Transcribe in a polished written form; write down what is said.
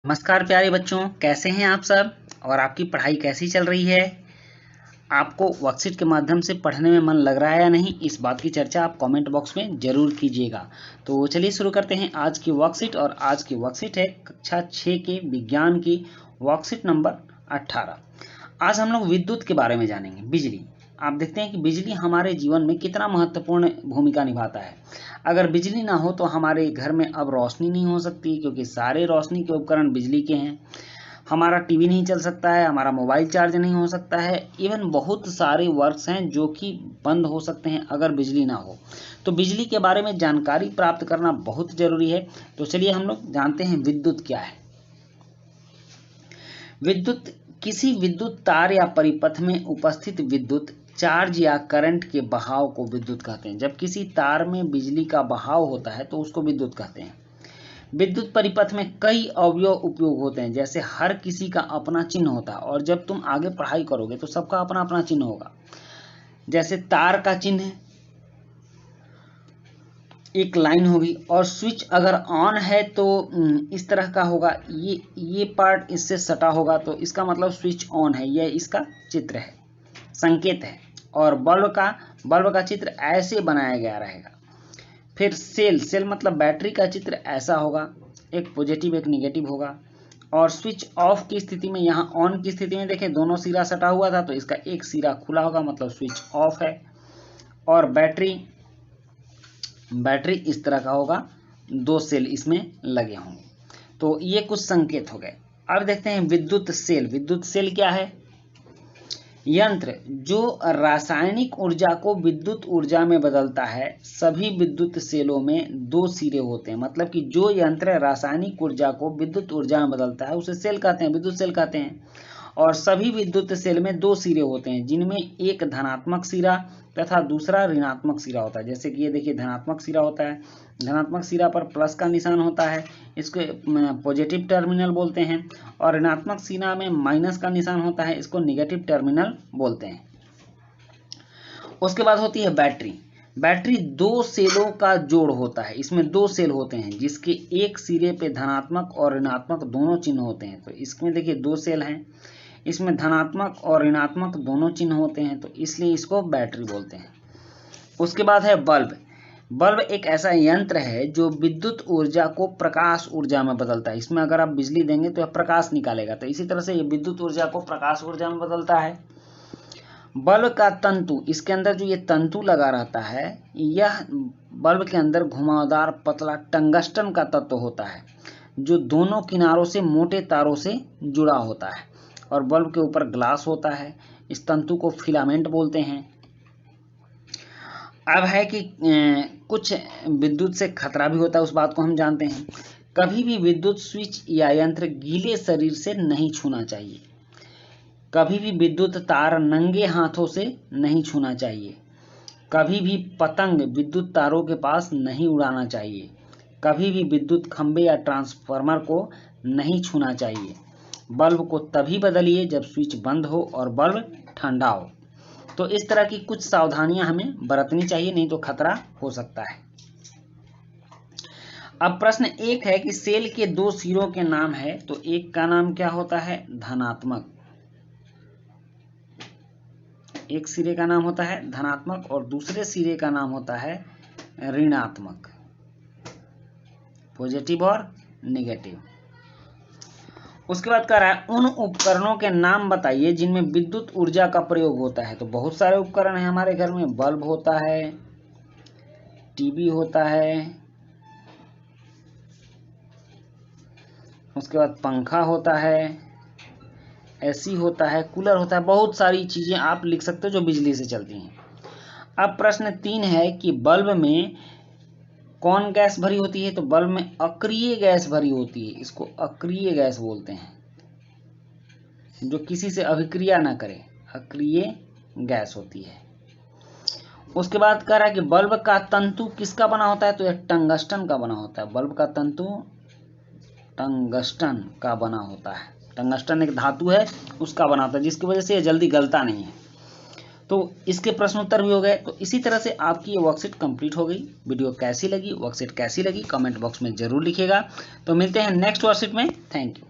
नमस्कार प्यारे बच्चों, कैसे हैं आप सब और आपकी पढ़ाई कैसी चल रही है। आपको वर्कशीट के माध्यम से पढ़ने में मन लग रहा है या नहीं, इस बात की चर्चा आप कमेंट बॉक्स में ज़रूर कीजिएगा। तो चलिए शुरू करते हैं आज की वर्कशीट। और आज की वर्कशीट है कक्षा 6 के विज्ञान की वर्कशीट नंबर 18। आज हम लोग विद्युत के बारे में जानेंगे, बिजली। आप देखते हैं कि बिजली हमारे जीवन में कितना महत्वपूर्ण भूमिका निभाता है। अगर बिजली ना हो तो हमारे घर में अब रोशनी नहीं हो सकती, क्योंकि सारे रोशनी के उपकरण बिजली के हैं। हमारा टीवी नहीं चल सकता है, हमारा मोबाइल चार्ज नहीं हो सकता है, इवन बहुत सारे वर्क्स हैं जो कि बंद हो सकते हैं अगर बिजली ना हो। तो बिजली के बारे में जानकारी प्राप्त करना बहुत जरूरी है। तो चलिए हम लोग जानते हैं विद्युत क्या है। विद्युत किसी विद्युत तार या परिपथ में उपस्थित विद्युत चार्ज या करंट के बहाव को विद्युत कहते हैं। जब किसी तार में बिजली का बहाव होता है तो उसको विद्युत कहते हैं। विद्युत परिपथ में कई अवयव उपयोग होते हैं, जैसे हर किसी का अपना चिन्ह होता है, और जब तुम आगे पढ़ाई करोगे तो सबका अपना अपना चिन्ह होगा। जैसे तार का चिन्ह एक लाइन होगी, और स्विच अगर ऑन है तो इस तरह का होगा, ये पार्ट इससे सटा होगा, तो इसका मतलब स्विच ऑन है, यह इसका चित्र है, संकेत है। और बल्ब का चित्र ऐसे बनाया गया रहेगा। फिर सेल मतलब बैटरी का चित्र ऐसा होगा, एक पॉजिटिव एक निगेटिव होगा। और स्विच ऑफ की स्थिति में, यहाँ ऑन की स्थिति में देखें दोनों सिरा सटा हुआ था, तो इसका एक सिरा खुला होगा, मतलब स्विच ऑफ है। और बैटरी इस तरह का होगा, दो सेल इसमें लगे होंगे। तो ये कुछ संकेत हो गए। अब देखते हैं विद्युत सेल। विद्युत सेल क्या है? यंत्र जो रासायनिक ऊर्जा को विद्युत ऊर्जा में बदलता है। सभी विद्युत सेलों में दो सिरे होते हैं, मतलब कि जो यंत्र रासायनिक ऊर्जा को विद्युत ऊर्जा में बदलता है उसे सेल कहते हैं, विद्युत सेल कहते हैं। और सभी विद्युत सेल में दो सिरे होते हैं, जिनमें एक धनात्मक सिरा तथा दूसरा ऋणात्मक सिरा होता है। जैसे कि ये देखिए धनात्मक सिरा होता है, धनात्मक सिरा पर प्लस का निशान होता है, इसको पॉजिटिव टर्मिनल बोलते हैं। और ऋणात्मक सिरा में माइनस का निशान होता है, इसको नेगेटिव टर्मिनल बोलते हैं। उसके बाद होती है बैटरी। बैटरी दो सेलों का जोड़ होता है। इसमें दो सेल होते हैं जिसके एक सिरे पे धनात्मक और ऋणात्मक दोनों चिन्ह होते हैं। तो इसमें देखिए दो सेल हैं, इसमें धनात्मक और ऋणात्मक दोनों चिन्ह होते हैं, तो इसलिए इसको बैटरी बोलते हैं। उसके बाद है बल्ब। बल्ब एक ऐसा यंत्र है जो विद्युत ऊर्जा को प्रकाश ऊर्जा में बदलता है। इसमें अगर आप बिजली देंगे तो यह प्रकाश निकालेगा, तो इसी तरह से ये विद्युत ऊर्जा को प्रकाश ऊर्जा में बदलता है। बल्ब का तंतु, इसके अंदर जो ये तंतु लगा रहता है, यह बल्ब के अंदर घुमावदार पतला टंगस्टन का तत्व होता है, जो दोनों किनारों से मोटे तारों से जुड़ा होता है। और बल्ब के ऊपर ग्लास होता है, इस तंतु को फिलामेंट बोलते हैं। अब है कि कुछ विद्युत से खतरा भी होता है, उस बात को हम जानते हैं। कभी भी विद्युत स्विच या यंत्र गीले शरीर से नहीं छूना चाहिए। कभी भी विद्युत तार नंगे हाथों से नहीं छूना चाहिए। कभी भी पतंग विद्युत तारों के पास नहीं उड़ाना चाहिए। कभी भी विद्युत खंभे या ट्रांसफार्मर को नहीं छूना चाहिए। बल्ब को तभी बदलिए जब स्विच बंद हो और बल्ब ठंडा हो। तो इस तरह की कुछ सावधानियां हमें बरतनी चाहिए, नहीं तो खतरा हो सकता है। अब प्रश्न एक है कि सेल के दो सिरों के नाम है, तो एक का नाम क्या होता है? धनात्मक। एक सिरे का नाम होता है धनात्मक और दूसरे सिरे का नाम होता है ऋणात्मक, पॉजिटिव और नेगेटिव। उसके बाद कह रहा है उन उपकरणों के नाम बताइए जिनमें विद्युत ऊर्जा का प्रयोग होता है। तो बहुत सारे उपकरण हैं हमारे घर में। बल्ब होता है, टीवी होता है, उसके बाद पंखा होता है, एसी होता है, कूलर होता है, बहुत सारी चीजें आप लिख सकते हो जो बिजली से चलती हैं। अब प्रश्न 3 है कि बल्ब में कौन गैस भरी होती है? तो बल्ब में अक्रिय गैस भरी होती है, इसको अक्रिय गैस बोलते हैं, जो किसी से अभिक्रिया ना करे, अक्रिय गैस होती है। उसके बाद कह रहा है कि बल्ब का तंतु किसका बना होता है? तो यह टंगस्टन का बना होता है। बल्ब का तंतु टंगस्टन का बना होता है। टंगस्टन एक धातु है, उसका बना होता है, जिसकी वजह से यह जल्दी गलता नहीं है। तो इसके प्रश्न उत्तर भी हो गए। तो इसी तरह से आपकी ये वर्कशीट कंप्लीट हो गई। वीडियो कैसी लगी, वर्कशीट कैसी लगी, कमेंट बॉक्स में जरूर लिखिएगा। तो मिलते हैं नेक्स्ट वर्कशीट में। Thank you.